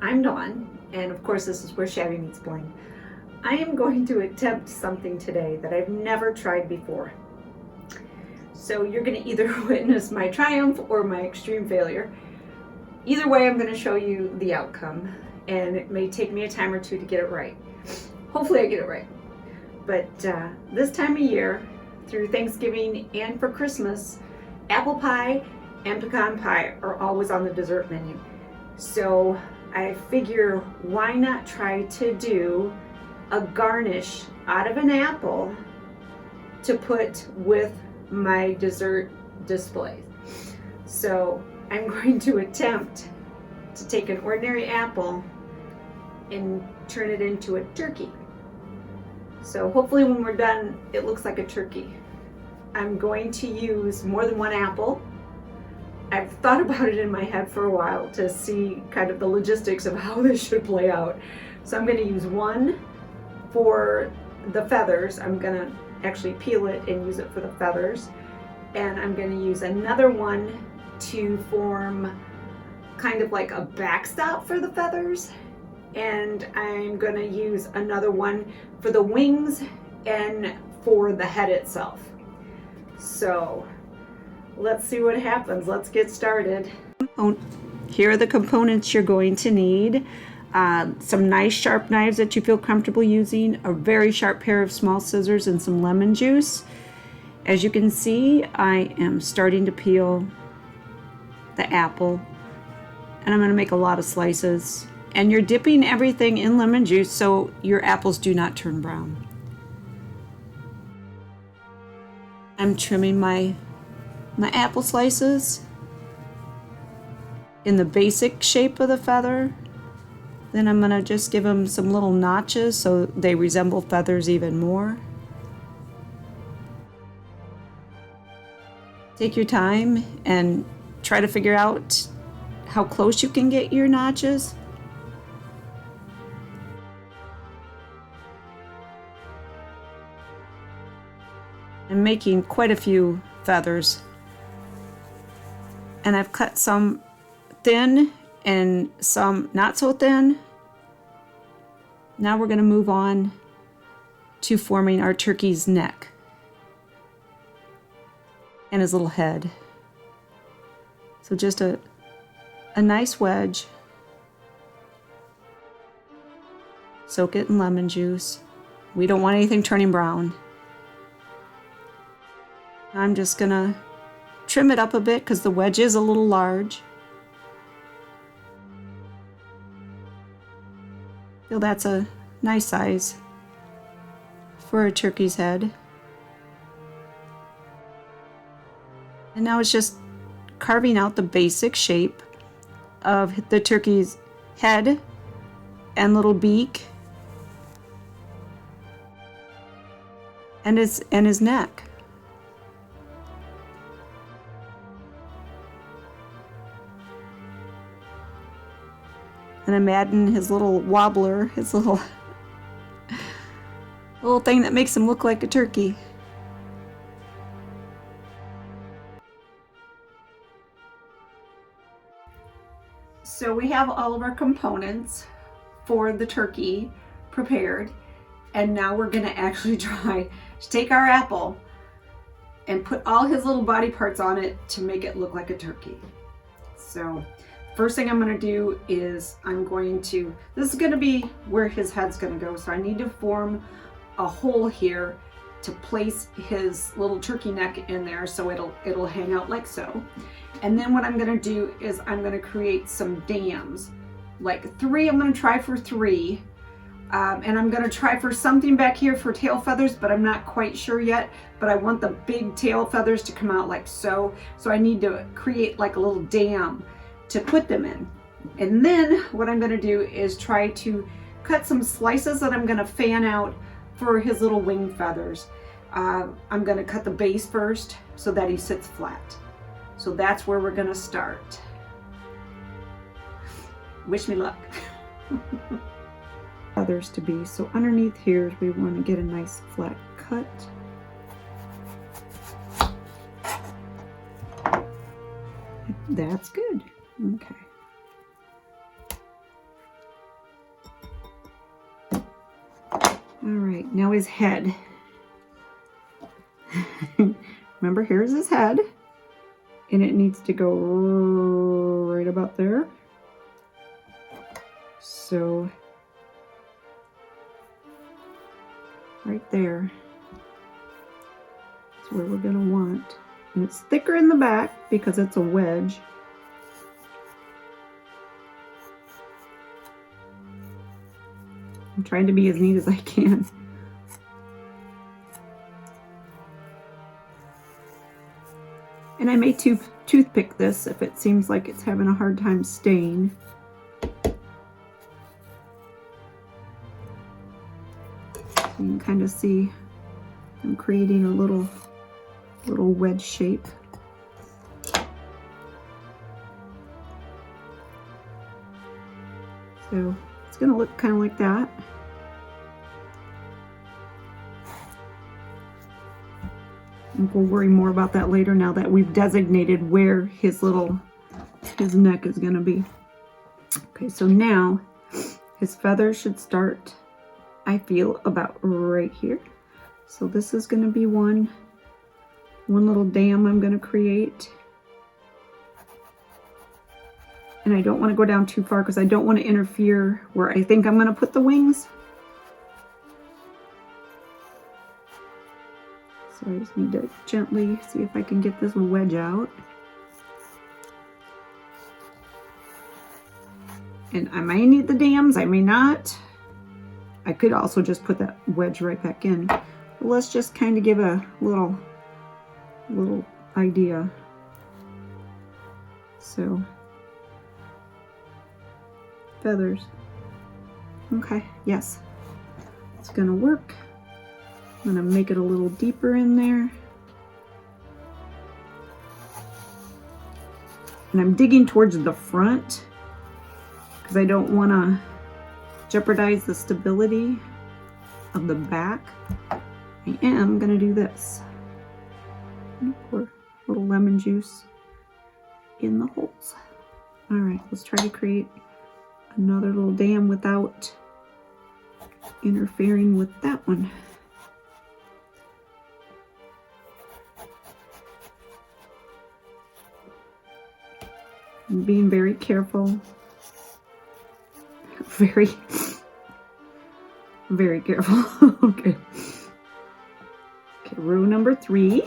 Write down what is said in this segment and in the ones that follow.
I'm Dawn, and of course this is where Shabby meets Bling. I am going to attempt something today that I've never tried before. So you're going to either witness my triumph or my extreme failure. Either way, I'm going to show you the outcome, and it may take me a time or two to get it right. Hopefully I get it right. But this time of year, through Thanksgiving and for Christmas, apple pie and pecan pie are always on the dessert menu. So I figure, why not try to do a garnish out of an apple to put with my dessert displays. So I'm going to attempt to take an ordinary apple and turn it into a turkey. So hopefully when we're done, it looks like a turkey. I'm going to use more than one apple. I've thought about it in my head for a while to see kind of the logistics of how this should play out. So I'm going to use one for the feathers. I'm going to actually peel it and use it for the feathers. And I'm going to use another one to form kind of like a backstop for the feathers. And I'm going to use another one for the wings and for the head itself. So let's see what happens. Let's get started. Here are the components you're going to need. Some nice sharp knives that you feel comfortable using, a very sharp pair of small scissors, and some lemon juice. As you can see, I am starting to peel the apple, and I'm going to make a lot of slices. And you're dipping everything in lemon juice so your apples do not turn brown. I'm trimming my apple slices in the basic shape of the feather. Then I'm going to just give them some little notches so they resemble feathers even more. Take your time and try to figure out how close you can get your notches. I'm making quite a few feathers, and I've cut some thin and some not so thin. Now we're going to move on to forming our turkey's neck and his little head. So just a nice wedge. Soak it in lemon juice. We don't want anything turning brown. I'm just gonna trim it up a bit because the wedge is a little large. Feel that's a nice size for a turkey's head. And now it's just carving out the basic shape of the turkey's head and little beak and his neck. And I'm adding his little wobbler, his little thing that makes him look like a turkey. So we have all of our components for the turkey prepared, and now we're going to actually try to take our apple and put all his little body parts on it to make it look like a turkey. So first thing I'm going to do is this is going to be where his head's going to go. So I need to form a hole here to place his little turkey neck in there so it'll hang out like so. And then what I'm going to do is I'm going to create some dams, like 3. I'm going to try for 3. And I'm going to try for something back here for tail feathers, but I'm not quite sure yet. But I want the big tail feathers to come out like so. So I need to create like a little dam to put them in. And then what I'm going to do is try to cut some slices that I'm going to fan out for his little wing feathers. I'm going to cut the base first so that he sits flat. So that's where we're going to start. Wish me luck. Feathers to be. So underneath here we want to get a nice flat cut. That's good. Okay. All right, now his head. Remember, here's his head, and it needs to go right about there. So right there is where we're gonna want. And it's thicker in the back because it's a wedge. I'm trying to be as neat as I can. And I may toothpick this if it seems like it's having a hard time staying. So you can kind of see I'm creating a little wedge shape. So it's going to look kind of like that. And we'll worry more about that later now that we've designated where his neck is going to be. Okay, so now his feathers should start, I feel, about right here. So this is going to be one little dam I'm going to create. And I don't want to go down too far because I don't want to interfere where I think I'm going to put the wings. So I just need to gently see if I can get this wedge out. And I may need the dams, I may not. I could also just put that wedge right back in. But let's just kind of give a little idea. So, feathers. Okay, yes, it's gonna work. I'm gonna make it a little deeper in there. And I'm digging towards the front because I don't want to jeopardize the stability of the back. I am gonna do this. Pour a little lemon juice in the holes. All right, let's try to create another little dam without interfering with that one. I'm being very careful. Very careful. Okay. Okay, row number 3.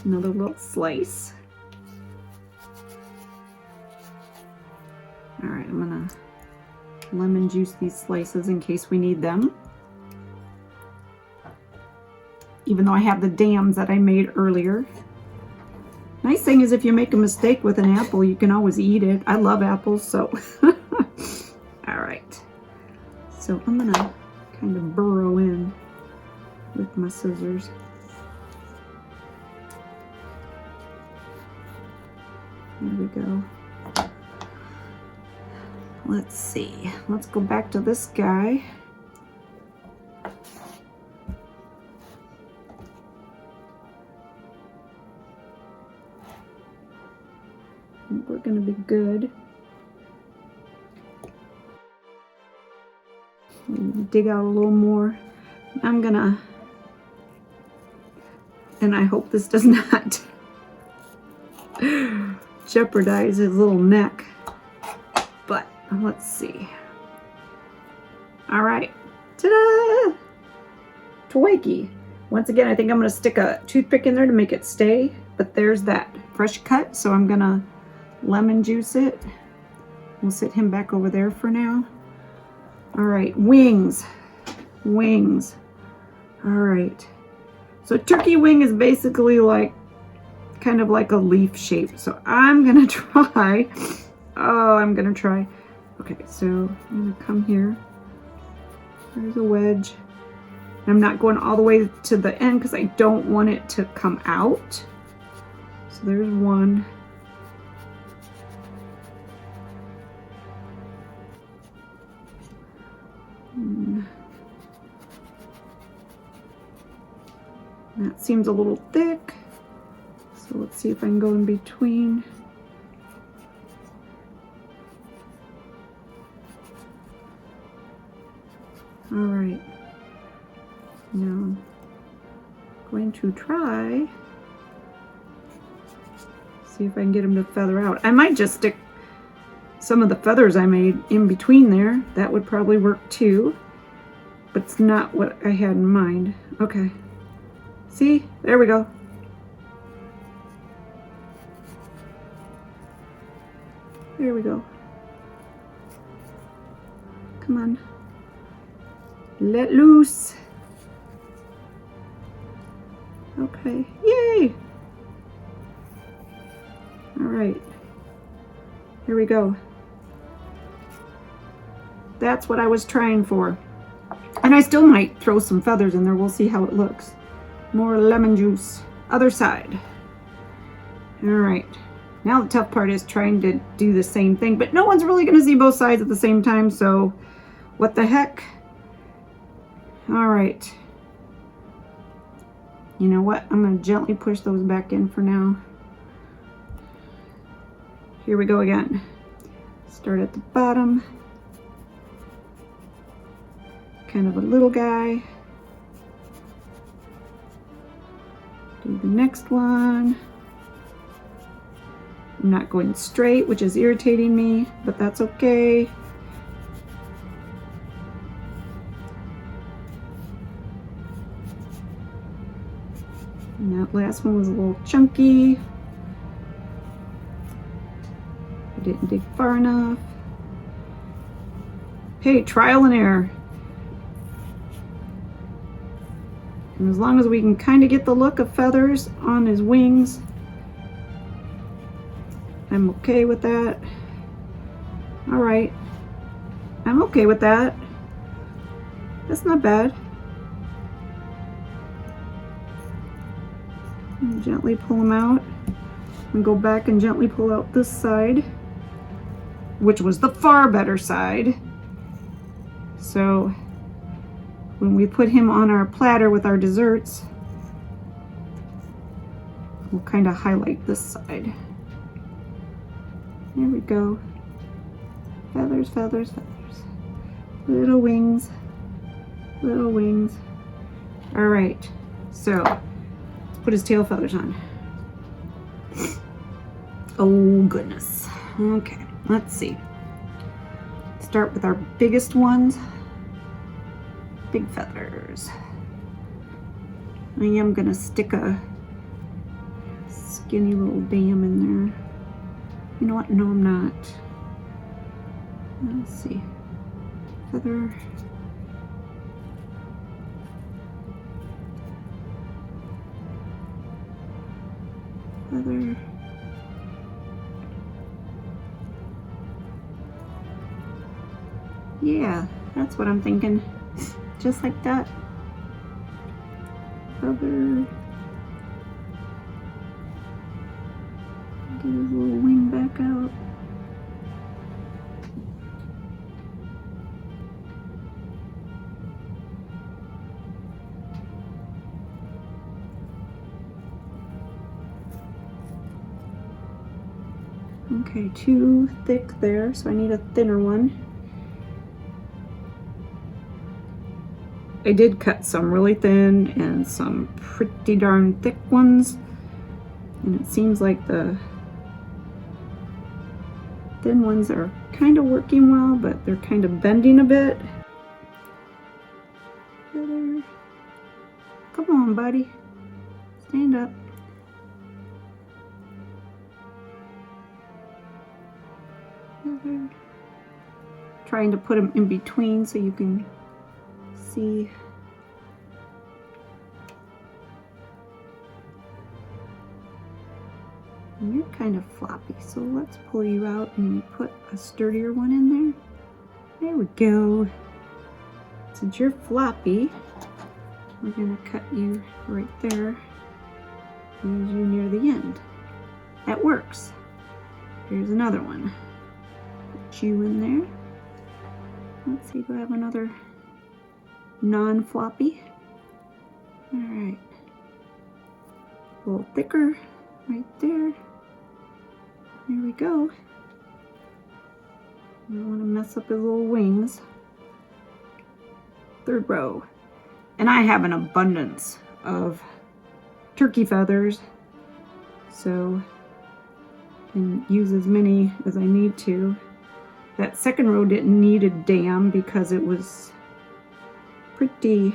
Another little slice. All right, I'm gonna lemon juice these slices in case we need them. Even though I have the dams that I made earlier. Nice thing is if you make a mistake with an apple, you can always eat it. I love apples, so. All right. So I'm gonna kind of burrow in with my scissors. There we go. Let's see. Let's go back to this guy. We're going to be good. Dig out a little more. I'm gonna, and I hope this does not jeopardize his little neck, but let's see. All right, ta-da! Twikey. Once again, I think I'm gonna stick a toothpick in there to make it stay, but there's that fresh cut, so I'm gonna lemon juice it. We'll sit him back over there for now. All right, wings. Wings. All right. So turkey wing is basically like, kind of like a leaf shape. So I'm gonna try. Oh, I'm gonna try. Okay, so I'm gonna come here. There's a wedge. I'm not going all the way to the end because I don't want it to come out. So there's one. That seems a little thick, so let's see if I can go in between. All right. Now, going to try, see if I can get him to feather out. I might just stick some of the feathers I made in between there. That would probably work too, but it's not what I had in mind. Okay. See, there we go. There we go. Come on. Let loose. Okay, yay! All right, here we go. That's what I was trying for. And I still might throw some feathers in there. We'll see how it looks. More lemon juice. Other side. All right. Now the tough part is trying to do the same thing, but no one's really going to see both sides at the same time, so what the heck? All right. You know what? I'm going to gently push those back in for now. Here we go again. Start at the bottom. Kind of a little guy. Do the next one. I'm not going straight, which is irritating me, but that's okay. And that last one was a little chunky. I didn't dig far enough. Hey, trial and error. And as long as we can kind of get the look of feathers on his wings, I'm okay with that. All right, I'm okay with that. That's not bad. And gently pull them out and go back and gently pull out this side, which was the far better side. So when we put him on our platter with our desserts, we'll kind of highlight this side. There we go. Feathers, feathers, feathers. Little wings, little wings. All right, so let's put his tail feathers on. Oh goodness. Okay, let's see. Start with our biggest ones. Big feathers. I am gonna stick a skinny little dam in there. You know what? No, I'm not. Let's see. Feather. Feather. Yeah, that's what I'm thinking. Just like that. Feather. Get his little wing back out. Okay, too thick there, so I need a thinner one. I did cut some really thin and some pretty darn thick ones, and it seems like the thin ones are kind of working well, but they're kind of bending a bit. Feather. Come on, buddy. Stand up. Feather. Trying to put them in between so you can see. And you're kind of floppy, so let's pull you out and put a sturdier one in there. There we go. Since you're floppy, we're gonna cut you right there. Use you near the end. That works. Here's another one. Put you in there. Let's see, do I have another non-floppy? All right. A little thicker right there. There we go. I don't want to mess up his little wings. third row. And I have an abundance of turkey feathers, so I can use as many as I need to. That second row didn't need a dam because it was pretty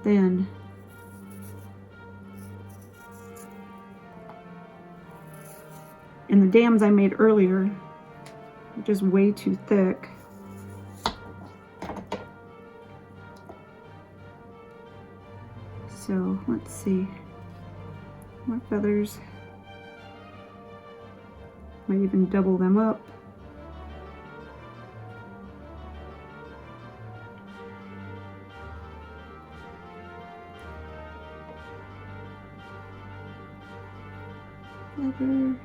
thin. And the dams I made earlier are just way too thick. So let's see, more feathers. Might even double them up. Feather.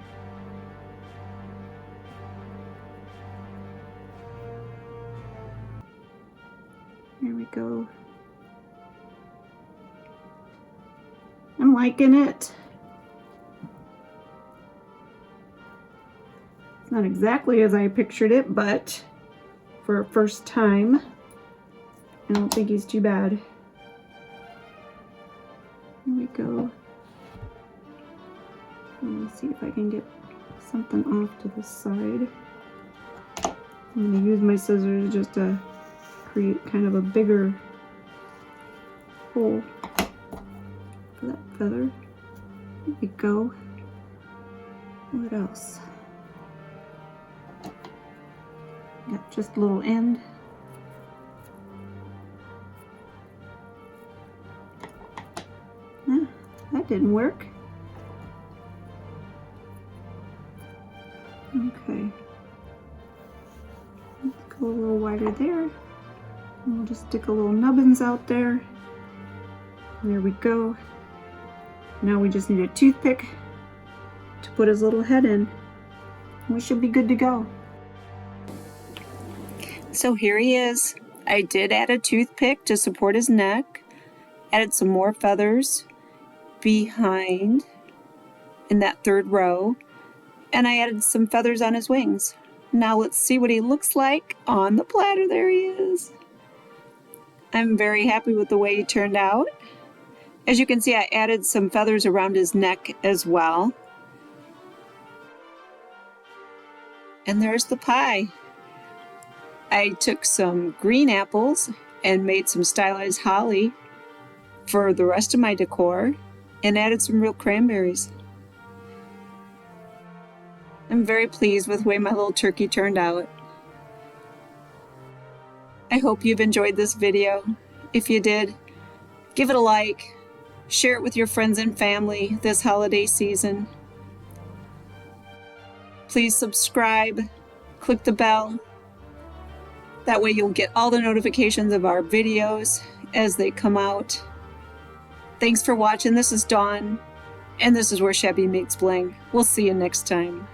There we go. I'm liking it. It's not exactly as I pictured it, but for a first time, I don't think he's too bad. Here we go. Let's see if I can get something off to the side. I'm going to use my scissors just to create kind of a bigger hole for that feather. There we go. What else? Got just a little end. That didn't work. Okay. Let's go a little wider there. And we'll just stick a little nubbins out there. There we go. Now we just need a toothpick to put his little head in. We should be good to go. So here he is. I did add a toothpick to support his neck. Added some more feathers behind in that third row. And I added some feathers on his wings. Now let's see what he looks like on the platter. There he is. I'm very happy with the way he turned out. As you can see, I added some feathers around his neck as well. And there's the pie. I took some green apples and made some stylized holly for the rest of my decor and added some real cranberries. I'm very pleased with the way my little turkey turned out. I hope you've enjoyed this video. If you did, give it a like, share it with your friends and family this holiday season. Please subscribe, click the bell. That way you'll get all the notifications of our videos as they come out. Thanks for watching. This is Dawn, and this is Where Shabby Meets Bling. We'll see you next time.